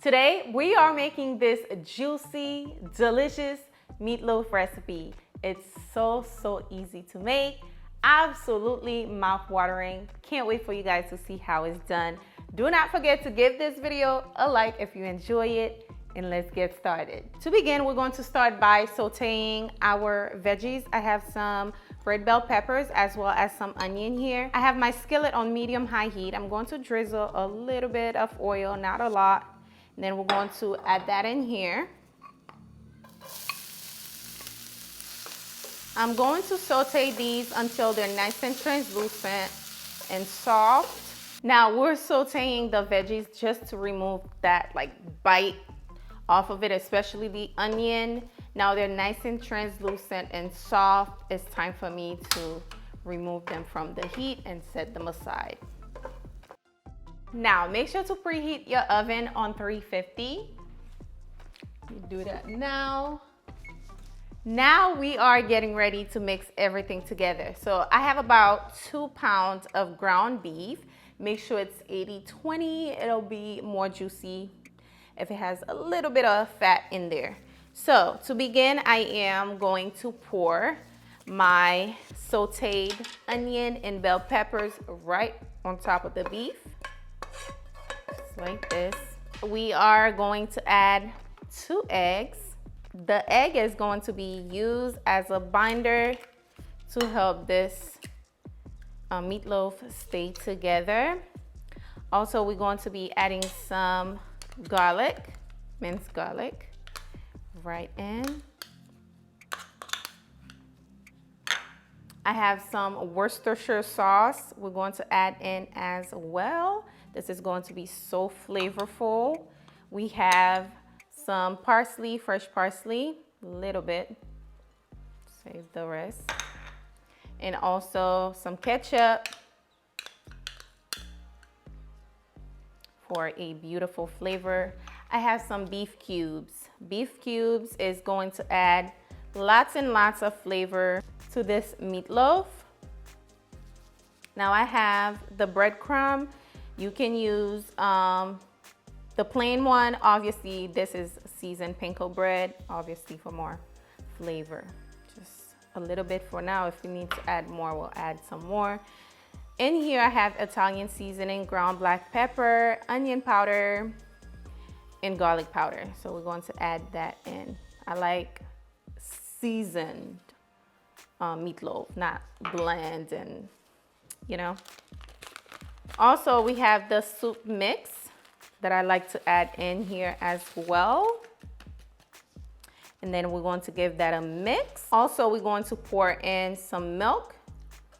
Today, we are making this juicy, delicious meatloaf recipe. It's so easy to make, absolutely mouth-watering. Can't wait for you guys to see how it's done. Do not forget to give this video a like if you enjoy it, and let's get started. To begin, we're going to start by sauteing our veggies. I have some red bell peppers as well as some onion here. I have my skillet on medium-high heat. I'm going to drizzle a little bit of oil, not a lot. And then we're going to add that in here. I'm going to saute these until they're nice and translucent and soft. Now we're sauteing the veggies just to remove that bite off of it, especially the onion. Now they're nice and translucent and soft. It's time for me to remove them from the heat and set them aside. Now, make sure to preheat your oven on 350. You do that now. Now we are getting ready to mix everything together. So I have about 2 pounds of ground beef. Make sure it's 80-20. It'll be more juicy if it has a little bit of fat in there. So to begin, I am going to pour my sauteed onion and bell peppers right on top of the beef. Like this. We are going to add 2 eggs. The egg is going to be used as a binder to help this meatloaf stay together. Also, we're going to be adding some garlic, minced garlic, right in. I have some Worcestershire sauce we're going to add in as well. This is going to be so flavorful. We have some parsley, fresh parsley, a little bit, save the rest. And also some ketchup for a beautiful flavor. I have some beef cubes. Beef cubes is going to add lots and lots of flavor to this meatloaf. Now I have the breadcrumb. You can use the plain one. Obviously, this is seasoned panko bread, obviously for more flavor. Just a little bit for now. If we need to add more, we'll add some more. In here, I have Italian seasoning, ground black pepper, onion powder, and garlic powder. So we're going to add that in. I like seasoned meatloaf, not bland and, you know. Also, we have the soup mix that I like to add in here as well. And then we're going to give that a mix. Also, we're going to pour in some milk.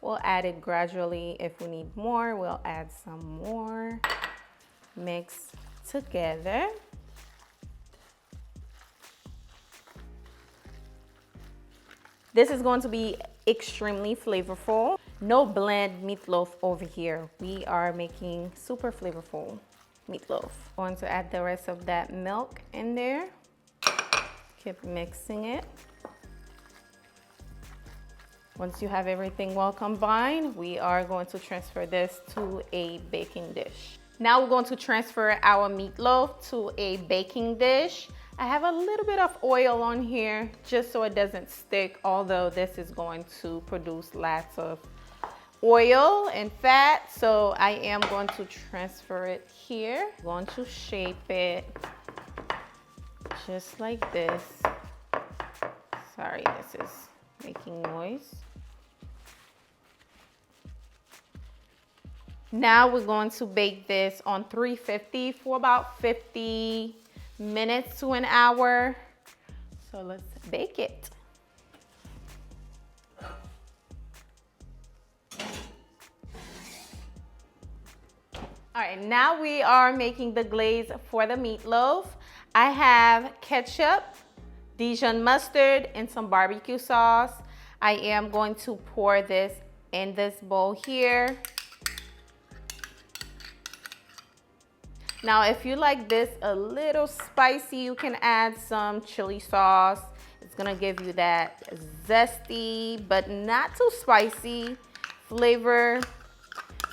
We'll add it gradually. If we need more, we'll add some more. Mix together. This is going to be extremely flavorful. No bland meatloaf over here. We are making super flavorful meatloaf. Going to add the rest of that milk in there. Keep mixing it. Once you have everything well combined, we are going to transfer this to a baking dish. Now we're going to transfer our meatloaf to a baking dish. I have a little bit of oil on here just so it doesn't stick, although this is going to produce lots of oil and fat. So I am going to transfer it here. I'm going to shape it just like this. Sorry, this is making noise. Now we're going to bake this on 350 for about 50 minutes to an hour. So let's bake it. All right, now we are making the glaze for the meatloaf. I have ketchup, Dijon mustard, and some barbecue sauce. I am going to pour this in this bowl here. Now, if you like this a little spicy, you can add some chili sauce. It's gonna give you that zesty, but not too spicy flavor.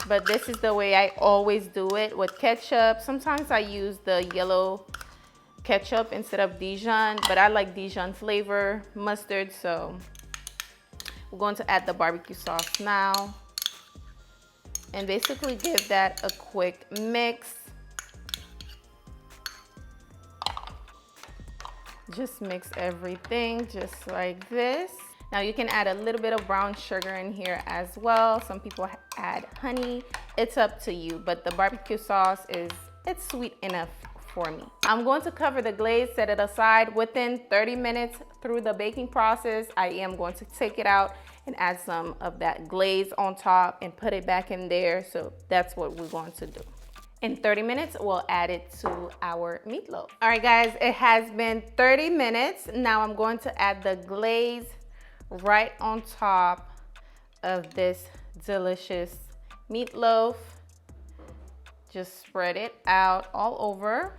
but this is the way I always do it with ketchup. Sometimes I use the yellow ketchup instead of Dijon, but I like Dijon flavor mustard, so we're going to add the barbecue sauce now and basically give that a quick mix. Just mix everything just like this. Now you can add a little bit of brown sugar in here as well. Some people add honey. It's up to you, but the barbecue sauce it's sweet enough for me. I'm going to cover the glaze, set it aside. Within 30 minutes through the baking process, I am going to take it out and add some of that glaze on top and put it back in there. So that's what we're going to do. In 30 minutes, we'll add it to our meatloaf. All right, guys, it has been 30 minutes. Now I'm going to add the glaze right on top of this delicious meatloaf. Just spread it out all over.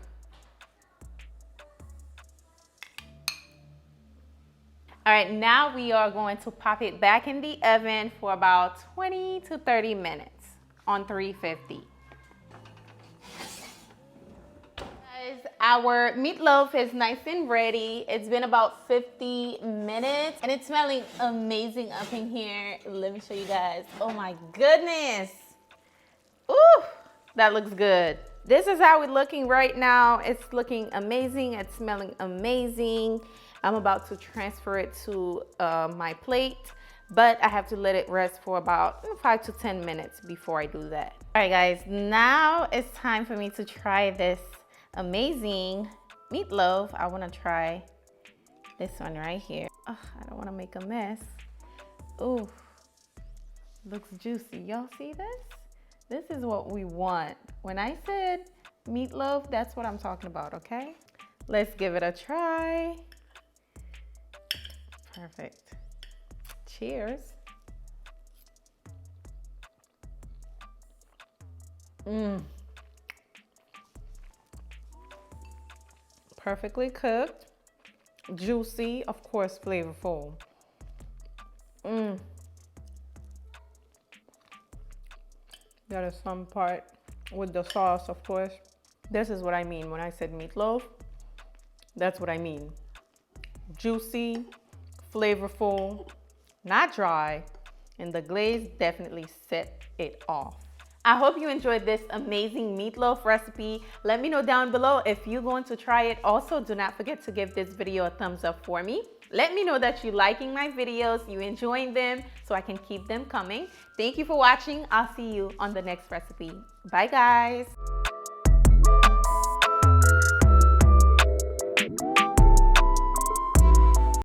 All right, now we are going to pop it back in the oven for about 20 to 30 minutes on 350. Our meatloaf is nice and ready. It's been about 50 minutes and it's smelling amazing up in here. Let me show you guys. Oh my goodness. Ooh, that looks good. This is how it's looking right now. It's looking amazing. It's smelling amazing. I'm about to transfer it to my plate, but I have to let it rest for about 5 to 10 minutes before I do that. All right, guys, now it's time for me to try this amazing meatloaf. I want to try this one right here. Oh, I don't want to make a mess. Ooh, looks juicy. Y'all see this? This is what we want. When I said meatloaf, that's what I'm talking about, okay? Let's give it a try. Perfect. Cheers. Perfectly cooked, juicy, of course, flavorful. That is some part with the sauce, of course. This is what I mean when I said meatloaf. That's what I mean. Juicy, flavorful, not dry, and the glaze definitely set it off. I hope you enjoyed this amazing meatloaf recipe. Let me know down below if you're going to try it. Also, do not forget to give this video a thumbs up for me. Let me know that you're liking my videos, you enjoying them, so I can keep them coming. Thank you for watching. I'll see you on the next recipe. Bye, guys.